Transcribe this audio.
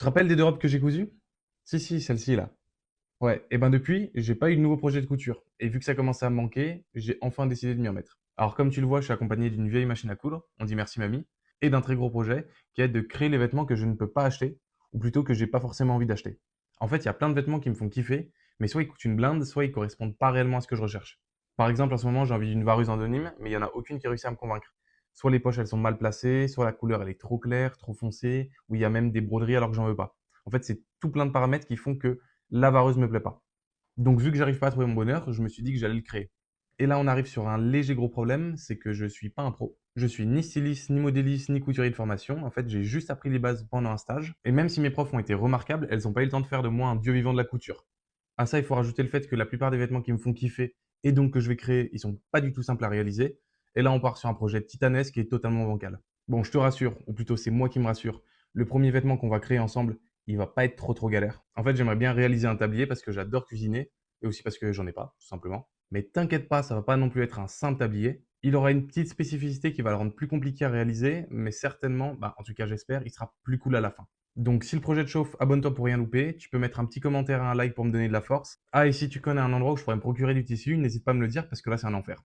te rappelles des deux robes que j'ai cousues? Si, si, celle-ci là. Ouais, et ben depuis, j'ai pas eu de nouveau projet de couture. Et vu que ça commençait à me manquer, j'ai enfin décidé de m'y remettre. Alors comme tu le vois, je suis accompagné d'une vieille machine à coudre, on dit merci mamie, et d'un très gros projet qui est de créer les vêtements que je ne peux pas acheter, ou plutôt que j'ai pas forcément envie d'acheter. En fait, il y a plein de vêtements qui me font kiffer, mais soit ils coûtent une blinde, soit ils correspondent pas réellement à ce que je recherche. Par exemple, en ce moment, j'ai envie d'une vareuse anonyme, mais il y en a aucune qui réussit à me convaincre. Soit les poches elles sont mal placées, soit la couleur elle est trop claire, trop foncée, ou il y a même des broderies alors que j'en veux pas. En fait, c'est tout plein de paramètres qui font que la vareuse me plaît pas. Donc vu que j'arrive pas à trouver mon bonheur, je me suis dit que j'allais le créer. Et là, on arrive sur un léger gros problème, c'est que je suis pas un pro. Je suis ni styliste, ni modéliste, ni couturier de formation. En fait, j'ai juste appris les bases pendant un stage. Et même si mes profs ont été remarquables, elles n'ont pas eu le temps de faire de moi un dieu vivant de la couture. À ça, il faut rajouter le fait que la plupart des vêtements qui me font kiffer et donc que je vais créer, ils sont pas du tout simples à réaliser. Et là, on part sur un projet titanesque et totalement bancal. Bon, je te rassure, ou plutôt c'est moi qui me rassure. Le premier vêtement qu'on va créer ensemble, il va pas être trop galère. En fait, j'aimerais bien réaliser un tablier parce que j'adore cuisiner et aussi parce que j'en ai pas, tout simplement. Mais t'inquiète pas, ça va pas non plus être un simple tablier. Il aura une petite spécificité qui va le rendre plus compliqué à réaliser, mais certainement, bah, en tout cas j'espère, il sera plus cool à la fin. Donc si le projet te chauffe, abonne-toi pour rien louper. Tu peux mettre un petit commentaire et un like pour me donner de la force. Ah, et si tu connais un endroit où je pourrais me procurer du tissu, n'hésite pas à me le dire parce que là c'est un enfer.